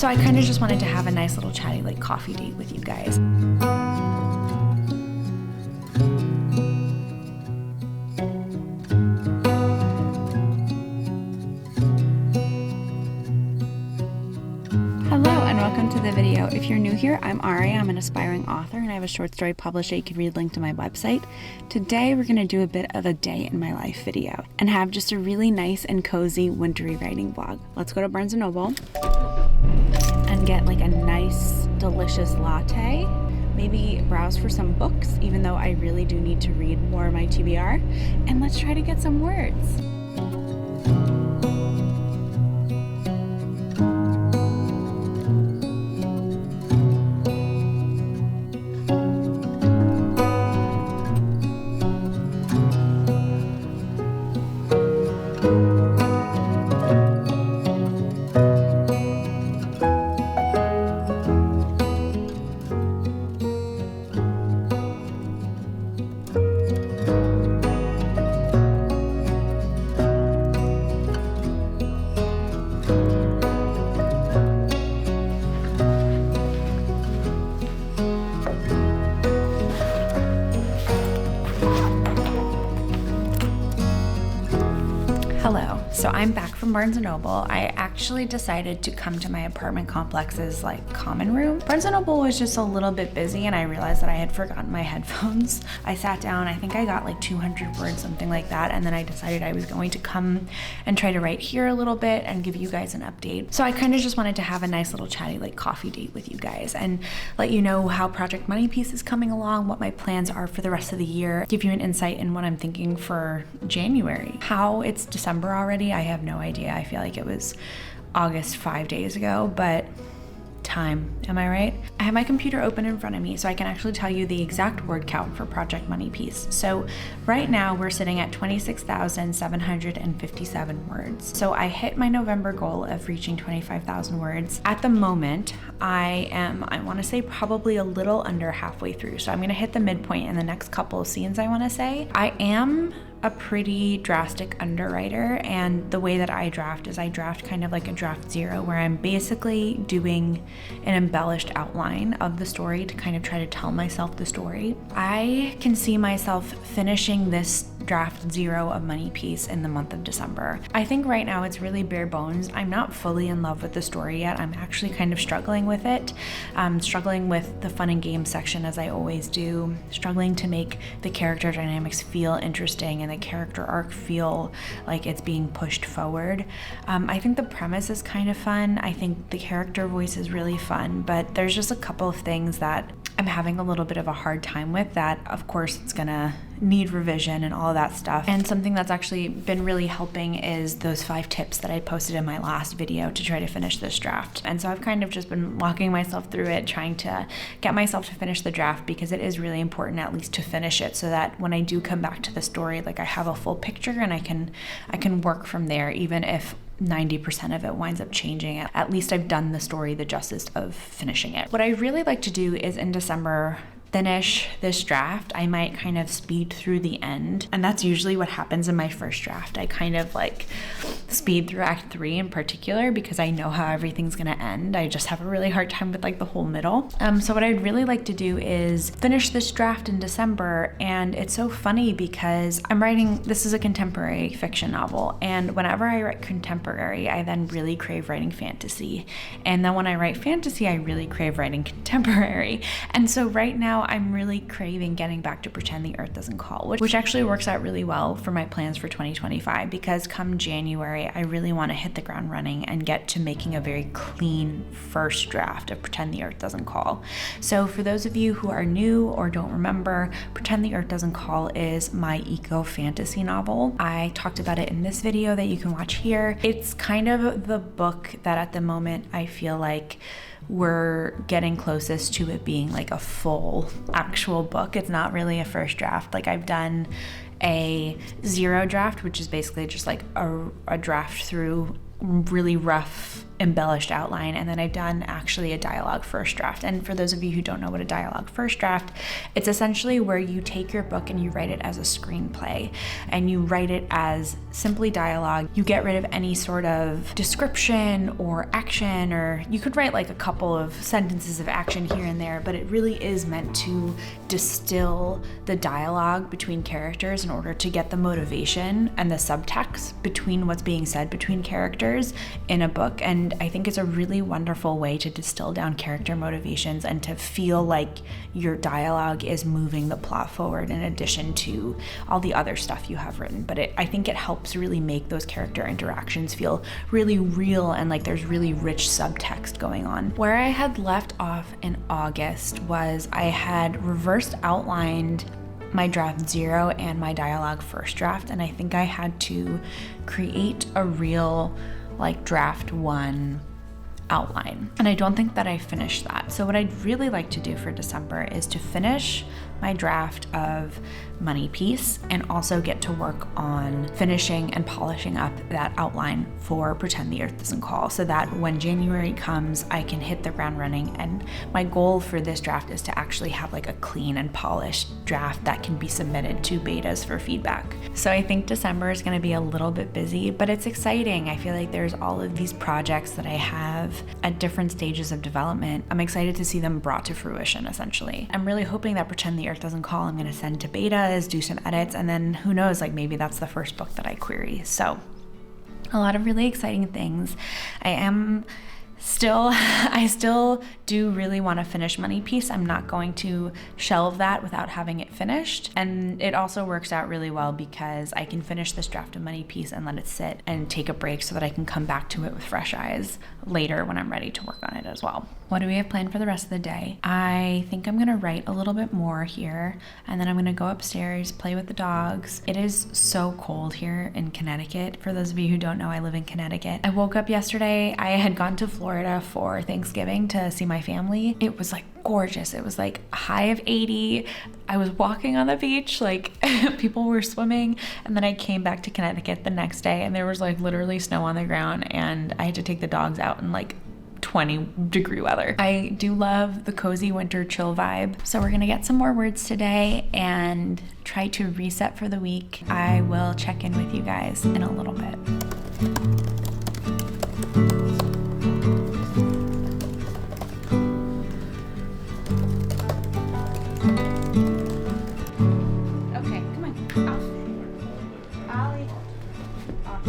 So I kind of just wanted to have a nice little chatty like coffee date with you guys. Hello and welcome to the video. If you're new here, I'm Ari. I'm an aspiring author and I have a short story published that you can read linked to my website. Today we're going to do a bit of a day in my life video and have just a really nice and cozy wintry writing vlog. Let's go to Barnes & Noble and get like a nice delicious latte. Maybe browse for some books, even though I really do need to read more of my TBR. And let's try to get some words. Hello, so I'm back from Barnes & Noble. I actually decided to come to my apartment complex's like common room. Barnes & Noble was just a little bit busy and I realized that I had forgotten my headphones. I sat down, I think I got like 200 words, something like that, and then I decided I was going to come and try to write here a little bit and give you guys an update. So I kind of just wanted to have a nice little chatty like coffee date with you guys and let you know how Project Money Piece is coming along, what my plans are for the rest of the year, give you an insight in what I'm thinking for January. How it's December already, I have no idea. I feel like it was August 5 days ago, but time, am I right? I have my computer open in front of me so I can actually tell you the exact word count for Project Money Piece. So right now we're sitting at 26,757 words. So I hit my November goal of reaching 25,000 words. At the moment, I want to say probably a little under halfway through. So I'm going to hit the midpoint in the next couple of scenes, I want to say. I am a pretty drastic underwriter, and the way that I draft is I draft kind of like a draft zero, where I'm basically doing an embellished outline of the story to kind of try to tell myself the story. I can see myself finishing this draft zero of Money Piece in the month of December. I think right now it's really bare bones. I'm not fully in love with the story yet. I'm actually kind of struggling with it. Struggling with the fun and games section, as I always do, struggling to make the character dynamics feel interesting and the character arc feel like it's being pushed forward. I think the premise is kind of fun. I think the character voice is really fun, but there's just a couple of things that I'm having a little bit of a hard time with that, of course, it's gonna need revision and all of that stuff. And something that's actually been really helping is those 5 tips that I posted in my last video to try to finish this draft. And so I've kind of just been walking myself through it, trying to get myself to finish the draft, because it is really important at least to finish it so that when I do come back to the story, like I have a full picture and I can work from there, even if 90% of it winds up changing. At least I've done the story the justice of finishing it. What I really like to do is in December finish this draft. I might kind of speed through the end, and that's usually what happens in my first draft. I kind of like speed through Act 3 in particular because I know how everything's gonna end. I just have a really hard time with like the whole middle. So what I'd really like to do is finish this draft in December, and it's so funny because I'm writing, this is a contemporary fiction novel, and whenever I write contemporary, I then really crave writing fantasy. And then when I write fantasy, I really crave writing contemporary. And so right now I'm really craving getting back to Pretend the Earth Doesn't Call, which actually works out really well for my plans for 2025, because come January, I really want to hit the ground running and get to making a very clean first draft of Pretend the Earth Doesn't Call. So for those of you who are new or don't remember, Pretend the Earth Doesn't Call is my eco fantasy novel. I talked about it in this video that you can watch here. It's kind of the book that at the moment I feel like we're getting closest to it being like a full actual book. It's not really a first draft. Like I've done a zero draft, which is basically just like a draft through really rough embellished outline, and then I've done actually a dialogue first draft. And for those of you who don't know what a dialogue first draft, it's essentially where you take your book and you write it as a screenplay, and you write it as simply dialogue. You get rid of any sort of description or action, or you could write like a couple of sentences of action here and there, but it really is meant to distill the dialogue between characters in order to get the motivation and the subtext between what's being said between characters in a book. And I think it's a really wonderful way to distill down character motivations and to feel like your dialogue is moving the plot forward in addition to all the other stuff you have written. But I think it helps really make those character interactions feel really real and like there's really rich subtext going on. Where I had left off in August was I had reversed outlined my draft 0 and my dialogue first draft, and I think I had to create a real like draft 1 outline, and I don't think that I finished that. So what I'd really like to do for December is to finish my draft of Money Piece and also get to work on finishing and polishing up that outline for Pretend the Earth Doesn't Call, so that when January comes, I can hit the ground running. And my goal for this draft is to actually have like a clean and polished draft that can be submitted to betas for feedback. So I think December is going to be a little bit busy, but it's exciting. I feel like there's all of these projects that I have at different stages of development. I'm excited to see them brought to fruition, essentially. I'm really hoping that Pretend the Earth Doesn't Call I'm going to send to betas, do some edits, and then who knows, like maybe that's the first book that I query. So a lot of really exciting things. I still do really want to finish Money Piece. I'm not going to shelve that without having it finished. And it also works out really well because I can finish this draft of Money Piece and let it sit and take a break so that I can come back to it with fresh eyes later when I'm ready to work on it as well. What do we have planned for the rest of the day? I think I'm gonna write a little bit more here, and then I'm gonna go upstairs, play with the dogs. It is so cold here in Connecticut. For those of you who don't know, I live in Connecticut. I woke up yesterday. I had gone to Florida for Thanksgiving to see my family. It was like gorgeous. It was like a high of 80. I was walking on the beach, like people were swimming, and then I came back to Connecticut the next day and there was like literally snow on the ground, and I had to take the dogs out in like 20-degree weather. I do love the cozy winter chill vibe. So we're gonna get some more words today and try to reset for the week. I will check in with you guys in a little bit. Okay, come on. Off. Ollie. Off.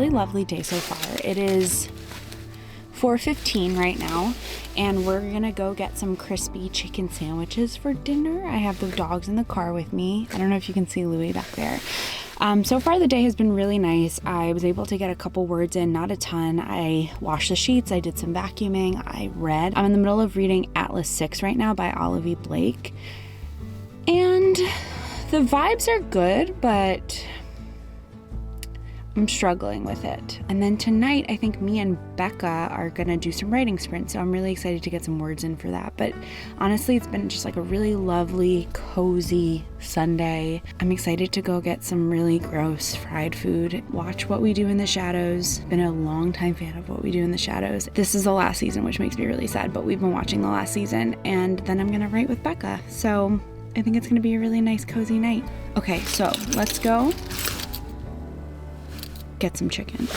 Lovely day so far. It is 4:15 right now, and we're gonna go get some crispy chicken sandwiches for dinner. I have the dogs in the car with me. I don't know if you can see Louie back there. So far the day has been really nice. I was able to get a couple words in, not a ton. I washed the sheets, I did some vacuuming, I read. I'm in the middle of reading Atlas 6 right now by Olivia Blake. And The vibes are good, but I'm struggling with it. And then tonight, I think me and Becca are gonna do some writing sprints, so I'm really excited to get some words in for that. But honestly, it's been just like a really lovely, cozy Sunday. I'm excited to go get some really gross fried food, watch What We Do in the Shadows. Been a long time fan of What We Do in the Shadows. This is the last season, which makes me really sad, but we've been watching the last season, and then I'm gonna write with Becca. So I think it's gonna be a really nice, cozy night. Okay, so let's go get some chicken.